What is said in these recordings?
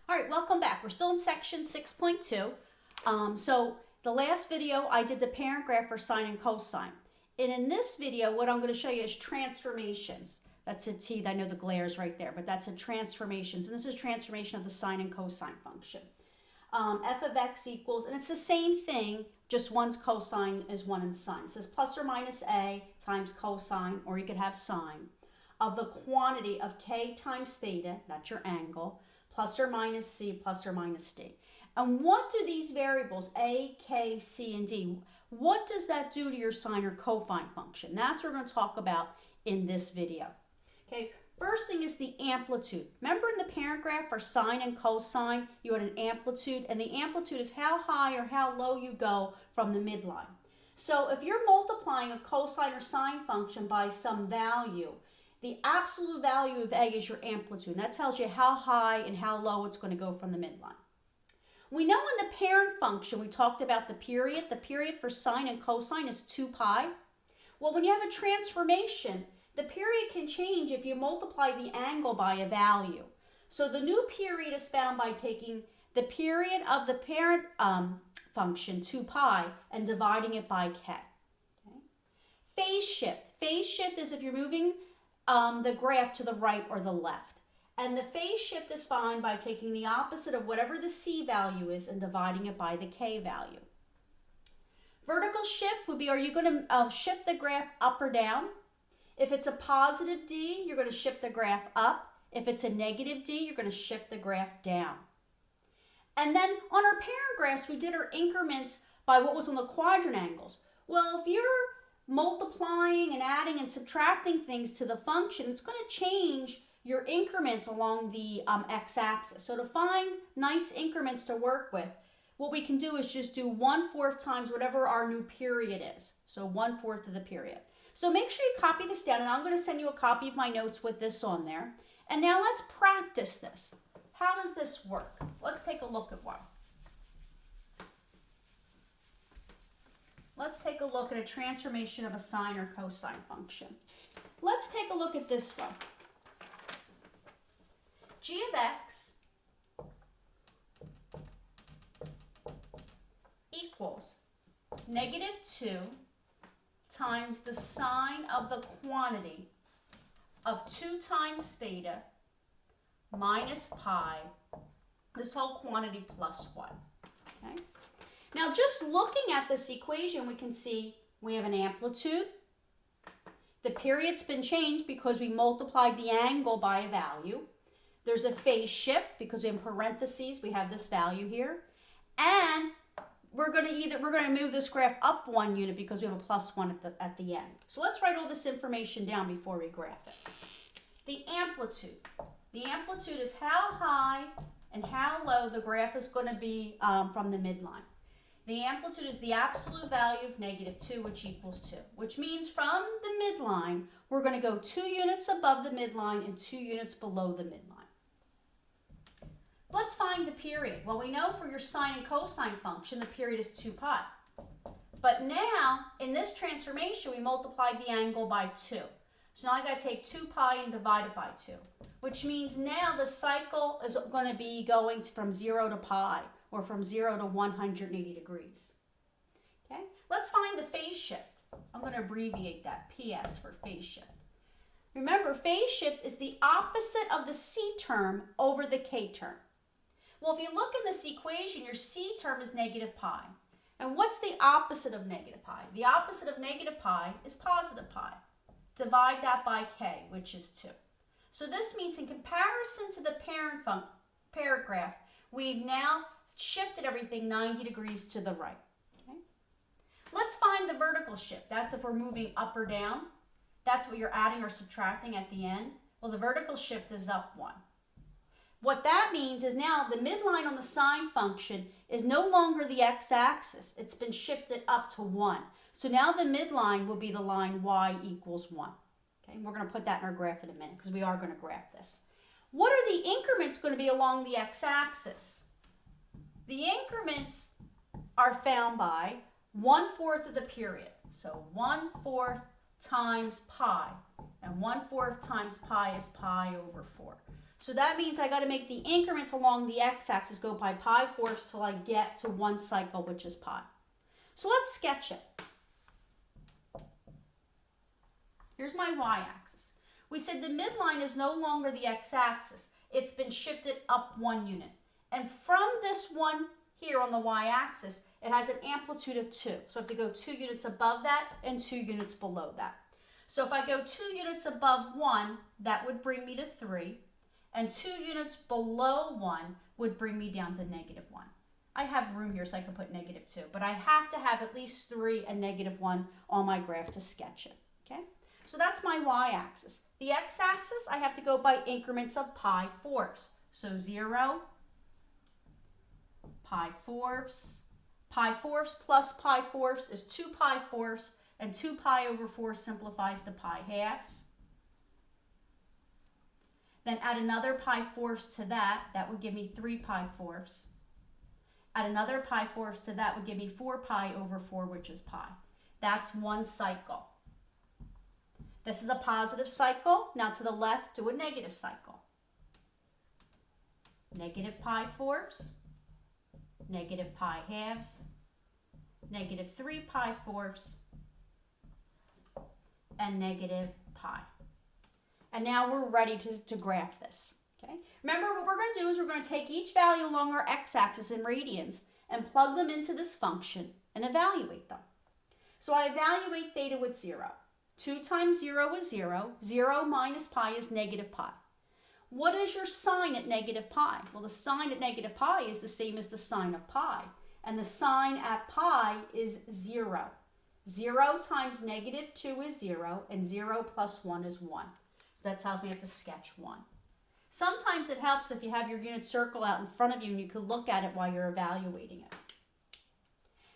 All right, welcome back. We're still in section 6.2. So the last video I did the parent graph for sine and cosine. And in this video, what I'm going to show you is transformations. That's a T, I know the glare is right there, but that's a transformations. And this is transformation of the sine and cosine function. F of x equals, and it's the same thing, just one's cosine is one in sine. It says plus or minus a times cosine, or you could have sine, of the quantity of k times theta, that's your angle, plus or minus c plus or minus d. And what do these variables, a, k, c, and d, what does that do to your sine or cosine function? That's what we're going to talk about in this video. Okay, first thing is the amplitude. Remember in the parent graph for sine and cosine, you had an amplitude, and the amplitude is how high or how low you go from the midline. So if you're multiplying a cosine or sine function by some value, the absolute value of a is your amplitude. And that tells you how high and how low it's going to go from the midline. We know in the parent function, we talked about the period. The period for sine and cosine is 2 pi. Well, when you have a transformation, the period can change if you multiply the angle by a value. So the new period is found by taking the period of the parent function, 2 pi, and dividing it by k. Okay? Phase shift. Phase shift is if you're moving the graph to the right or the left. And the phase shift is found by taking the opposite of whatever the c value is and dividing it by the k value. Vertical shift would be, are you going to shift the graph up or down? If it's a positive d, you're going to shift the graph up. If it's a negative d, you're going to shift the graph down. And then on our parent graphs, we did our increments by what was on the quadrant angles. Well, if you're multiplying and adding and subtracting things to the function, it's going to change your increments along the x-axis. So to find nice increments to work with, what we can do is just do 1/4 times whatever our new period is. So 1/4 of the period. So make sure you copy this down, and I'm going to send you a copy of my notes with this on there. And now let's practice this. How does this work? Let's take a look at one. Let's take a look at a transformation of a sine or cosine function. Let's take a look at this one. G of x equals -2 times the sine of the quantity of 2 times theta minus pi, this whole quantity plus 1. Okay? Now, just looking at this equation, we can see we have an amplitude. The period's been changed because we multiplied the angle by a value. There's a phase shift because we have parentheses, we have this value here. And we're going to move this graph up 1 unit because we have a plus 1 at the end. So let's write all this information down before we graph it. The amplitude. The amplitude is how high and how low the graph is going to be from the midline. The amplitude is the absolute value of -2, which equals 2, which means from the midline, we're going to go 2 units above the midline and 2 units below the midline. Let's find the period. Well, we know for your sine and cosine function, the period is 2 pi. But now, in this transformation, we multiplied the angle by 2. So now I got to take 2 pi and divide it by 2, which means now the cycle is going to be going from 0 to pi, or from 0 to 180 degrees. Okay, let's find the phase shift. I'm going to abbreviate that, PS, for phase shift. Remember, phase shift is the opposite of the C term over the K term. Well, if you look in this equation, your C term is -pi. And what's the opposite of -pi? The opposite of -pi is positive pi. Divide that by K, which is 2. So this means in comparison to the parent graph, we've now shifted everything 90 degrees to the right. Okay? Let's find the vertical shift. That's if we're moving up or down. That's what you're adding or subtracting at the end. Well, the vertical shift is up 1. What that means is now the midline on the sine function is no longer the x-axis. It's been shifted up to 1. So now the midline will be the line y equals 1. Okay? And we're going to put that in our graph in a minute because we are going to graph this. What are the increments going to be along the x-axis? The increments are found by 1/4 of the period. So 1/4 times pi. And 1/4 times pi is pi over 4. So that means I got to make the increments along the x-axis go by pi fourths till I get to one cycle, which is pi. So let's sketch it. Here's my y-axis. We said the midline is no longer the x-axis. It's been shifted up 1 unit. And from this one here on the y-axis, it has an amplitude of 2. So I have to go 2 units above that and 2 units below that. So if I go 2 units above 1, that would bring me to 3. And 2 units below 1 would bring me down to -1. I have room here so I can put -2, but I have to have at least 3 and -1 on my graph to sketch it, okay? So that's my y-axis. The x-axis, I have to go by increments of pi fourths. So 0, pi fourths. Pi fourths plus pi fourths is 2 pi fourths, and 2 pi over 4 simplifies to pi halves. Then add another pi fourths to that, that would give me 3 pi fourths. Add another pi fourths to that would give me 4 pi over 4, which is pi. That's one cycle. This is a positive cycle. Now to the left, do a negative cycle. Negative pi fourths, negative pi halves, negative 3 pi fourths, and negative pi. And now we're ready to graph this. Okay. Remember, what we're going to do is we're going to take each value along our x-axis in radians and plug them into this function and evaluate them. So I evaluate theta with 0. 2 times 0 is 0. 0 minus pi is negative pi. What is your sign at negative pi? Well, the sign at negative pi is the same as the sign of pi. And the sign at pi is 0. 0 times -2 is 0, and 0 plus 1 is 1. So that tells me I have to sketch 1. Sometimes it helps if you have your unit circle out in front of you and you can look at it while you're evaluating it.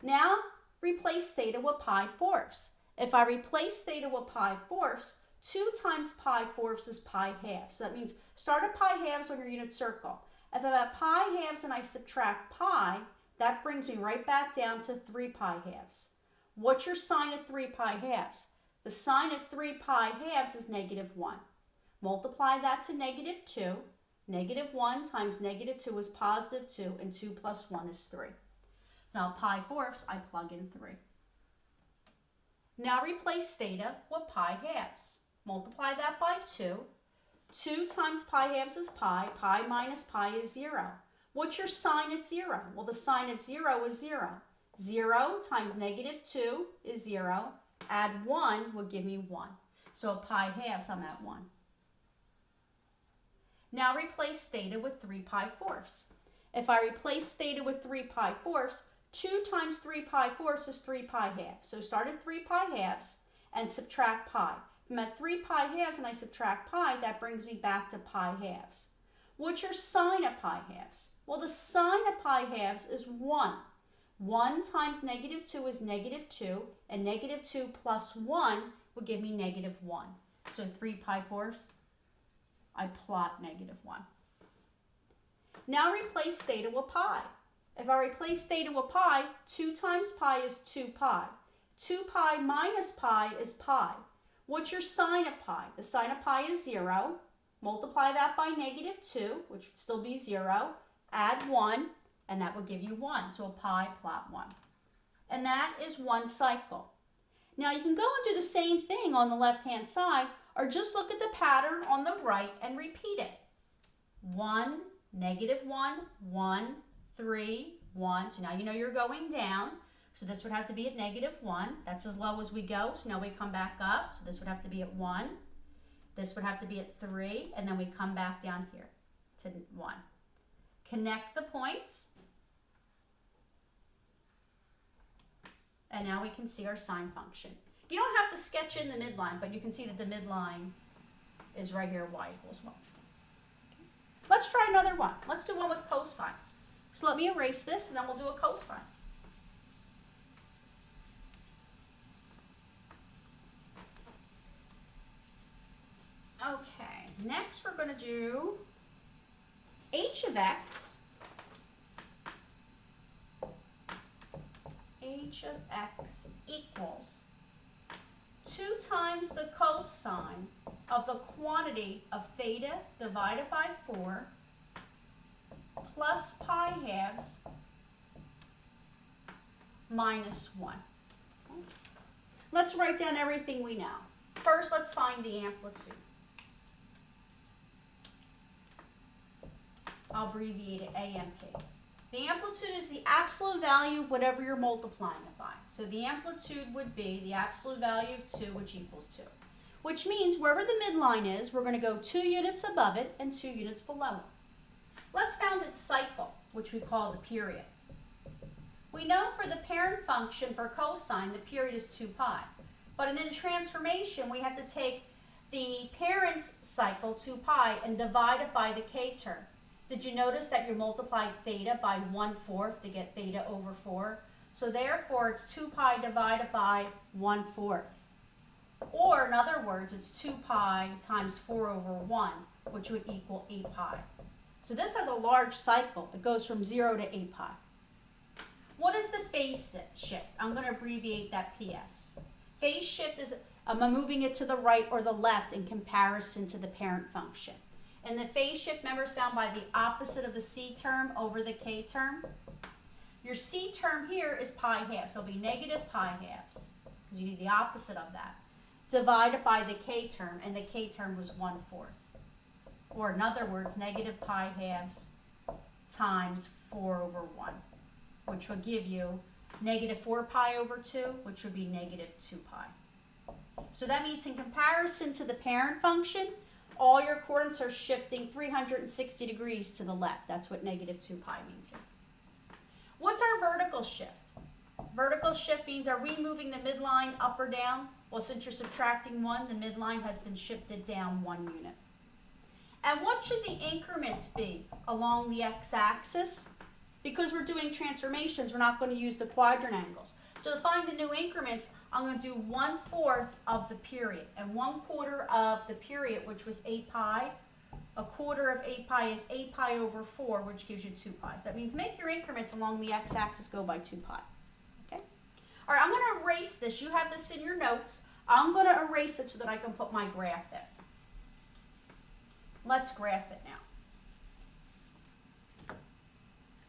Now, replace theta with pi fourths. If I replace theta with pi fourths, 2 times pi fourths is pi halves. So that means start at pi halves on your unit circle. If I'm at pi halves and I subtract pi, that brings me right back down to 3 pi halves. What's your sign at 3 pi halves? The sign at 3 pi halves is -1. Multiply that to -2. -1 times -2 is +2, and 2 plus 1 is 3. So now pi fourths, I plug in 3. Now replace theta with pi halves. Multiply that by 2. 2 times pi halves is pi. Pi minus pi is 0. What's your sign at 0? Well, the sign at 0 is 0. 0 times -2 is 0. Add 1 will give me 1. So at pi halves, I'm at 1. Now replace theta with 3 pi fourths. If I replace theta with 3 pi fourths, 2 times 3 pi fourths is 3 pi halves. So start at 3 pi halves and subtract pi. If I'm at 3 pi halves and I subtract pi, that brings me back to pi halves. What's your sign at pi halves? Well, the sign at pi halves is 1. 1 times -2 is -2, and -2 plus 1 will give me -1. So 3 pi fourths, I plot -1. Now replace theta with pi. If I replace theta with pi, 2 times pi is 2 pi. 2 pi minus pi is pi. What's your sign of pi? The sign of pi is 0. Multiply that by -2, which would still be 0. Add 1, and that will give you 1. So a pi plot 1. And that is one cycle. Now you can go and do the same thing on the left-hand side, or just look at the pattern on the right and repeat it. 1, -1, 1, 3, 1. So now you know you're going down. So this would have to be at -1. That's as low as we go. So now we come back up. So this would have to be at 1. This would have to be at 3. And then we come back down here to 1. Connect the points. And now we can see our sine function. You don't have to sketch in the midline, but you can see that the midline is right here, y equals 1. Let's try another one. Let's do one with cosine. So let me erase this, and then we'll do a cosine. Okay, next we're going to do h of x. H of x equals 2 times the cosine of the quantity of theta divided by 4 plus pi halves minus 1. Okay. Let's write down everything we know. First, let's find the amplitude. I'll abbreviate it AMP. The amplitude is the absolute value of whatever you're multiplying it by. So the amplitude would be the absolute value of 2, which equals 2. Which means wherever the midline is, we're going to go 2 units above it and 2 units below it. Let's find its cycle, which we call the period. We know for the parent function for cosine, the period is 2 pi. But in a transformation, we have to take the parent's cycle, 2 pi, and divide it by the k term. Did you notice that you multiplied theta by 1/4 to get theta over 4? So therefore, it's 2 pi divided by 1/4. Or in other words, it's 2 pi times 4 over 1, which would equal 8 pi. So this has a large cycle. It goes from 0 to 8 pi. What is the phase shift? I'm going to abbreviate that PS. Phase shift is moving it to the right or the left in comparison to the parent function. And the phase shift, remember, is found by the opposite of the C term over the K term. Your C term here is pi halves, so it'll be negative pi halves, because you need the opposite of that, divided by the K term, and the K term was 1/4. Or in other words, negative pi halves times 4 over 1, which would give you negative 4 pi over 2, which would be negative 2 pi. So that means in comparison to the parent function, all your coordinates are shifting 360 degrees to the left. That's what negative 2 pi means here. What's our vertical shift? Vertical shift means, are we moving the midline up or down? Well, since you're subtracting 1, the midline has been shifted down 1 unit. And what should the increments be along the x-axis? Because we're doing transformations, we're not going to use the quadrant angles. So to find the new increments, I'm going to do 1/4 of the period. And 1/4 of the period, which was 8 pi, a quarter of 8 pi is 8 pi over 4, which gives you 2 pi. So that means make your increments along the x-axis go by 2 pi. Okay? All right, I'm going to erase this. You have this in your notes. I'm going to erase it so that I can put my graph in. Let's graph it now.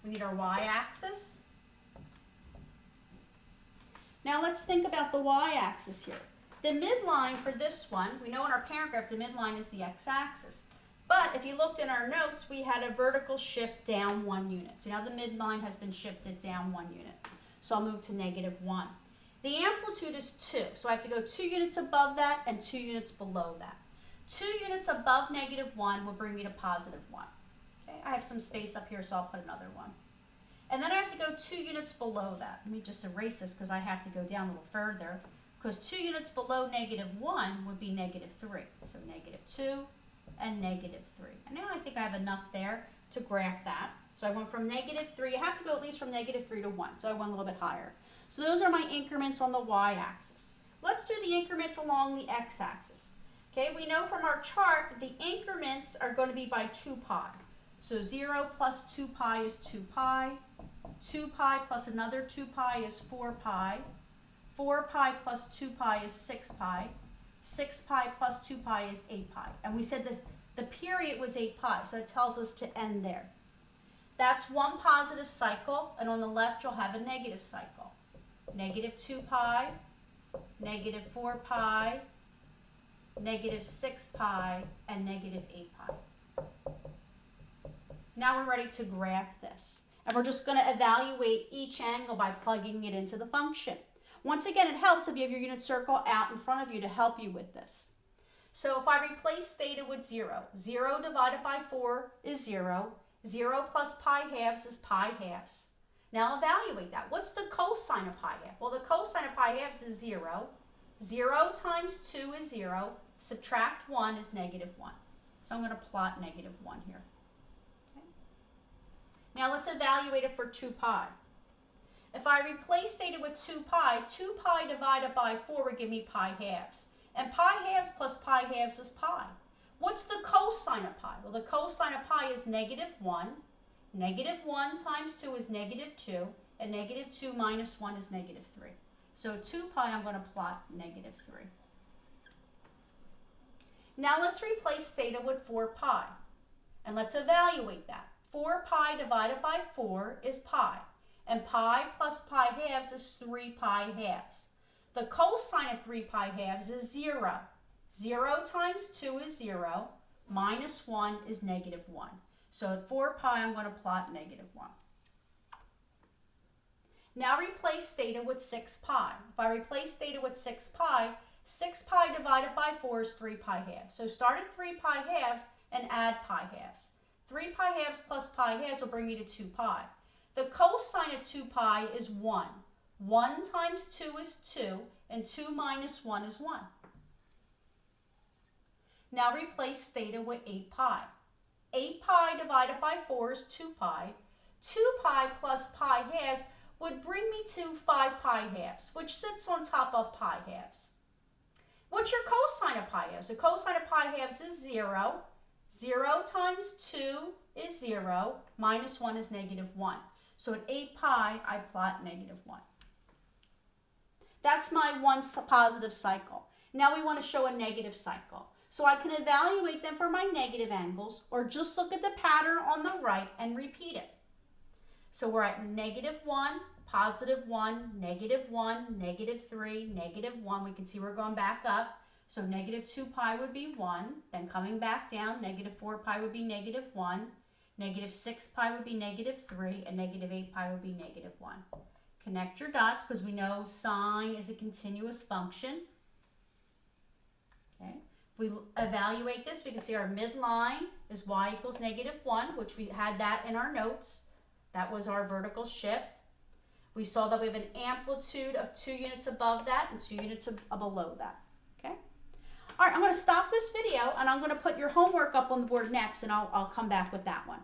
We need our y-axis. Now let's think about the y-axis here. The midline for this one, we know in our parent graph the midline is the x-axis. But if you looked in our notes, we had a vertical shift down 1 unit. So now the midline has been shifted down 1 unit. So I'll move to negative 1. The amplitude is 2, so I have to go 2 units above that and 2 units below that. 2 units above negative 1 will bring me to positive 1. Okay, I have some space up here, so I'll put another 1. And then I have to go 2 units below that. Let me just erase this because I have to go down a little further. Because 2 units below negative 1 would be negative 3. So negative 2 and negative 3. And now I think I have enough there to graph that. So I went from negative 3. I have to go at least from negative 3 to 1. So I went a little bit higher. So those are my increments on the y-axis. Let's do the increments along the x-axis. Okay, we know from our chart that the increments are going to be by 2 pi. So 0 plus 2 pi is 2 pi. 2 pi plus another 2 pi is 4 pi. 4 pi plus 2 pi is 6 pi. 6 pi plus 2 pi is 8 pi. And we said that the period was 8 pi, so that tells us to end there. That's one positive cycle, and on the left you'll have a negative cycle. Negative 2 pi, negative 4 pi, negative 6 pi, and negative 8 pi. Now we're ready to graph this. And we're just going to evaluate each angle by plugging it into the function. Once again, it helps if you have your unit circle out in front of you to help you with this. So if I replace theta with 0, 0 divided by 4 is 0. 0 plus pi halves is pi halves. Now evaluate that. What's the cosine of pi half? Well, the cosine of pi halves is 0. 0 times 2 is 0. Subtract 1 is negative 1. So I'm going to plot negative 1 here. Okay. Now let's evaluate it for 2 pi. If I replace theta with 2 pi divided by 4 would give me pi halves. And pi halves plus pi halves is pi. What's the cosine of pi? Well, the cosine of pi is negative 1. Negative 1 times 2 is negative 2. And negative 2 minus 1 is negative 3. So 2 pi, I'm going to plot negative 3. Now let's replace theta with 4 pi. And let's evaluate that. 4 pi divided by 4 is pi. And pi plus pi halves is 3 pi halves. The cosine of 3 pi halves is 0. 0 times 2 is 0. Minus 1 is negative 1. So at 4 pi, I'm going to plot negative 1. Now replace theta with 6 pi. If I replace theta with 6 pi divided by 4 is 3 pi halves. So start at 3 pi halves and add pi halves. 3 pi halves plus pi halves will bring me to 2 pi. The cosine of 2 pi is 1. 1 times 2 is 2, and 2 minus 1 is 1. Now replace theta with 8 pi. 8 pi divided by 4 is 2 pi. 2 pi plus pi halves would bring me to 5 pi halves, which sits on top of pi halves. What's your cosine of pi halves? The cosine of pi halves is 0. 0 times 2 is 0. Minus 1 is negative 1. So at 8 pi, I plot negative 1. That's my one positive cycle. Now we want to show a negative cycle. So I can evaluate them for my negative angles, or just look at the pattern on the right and repeat it. So we're at negative 1, positive 1, negative 1, negative 3, negative 1. We can see we're going back up. So negative 2 pi would be 1. Then coming back down, negative 4 pi would be negative 1. Negative 6 pi would be negative 3. And negative 8 pi would be negative 1. Connect your dots because we know sine is a continuous function. Okay. We evaluate this, we can see our midline is y equals negative 1, which we had that in our notes. That was our vertical shift. We saw that we have an amplitude of 2 units above that and 2 units below that. Okay. All right, I'm going to stop this video and I'm going to put your homework up on the board next, and I'll come back with that one.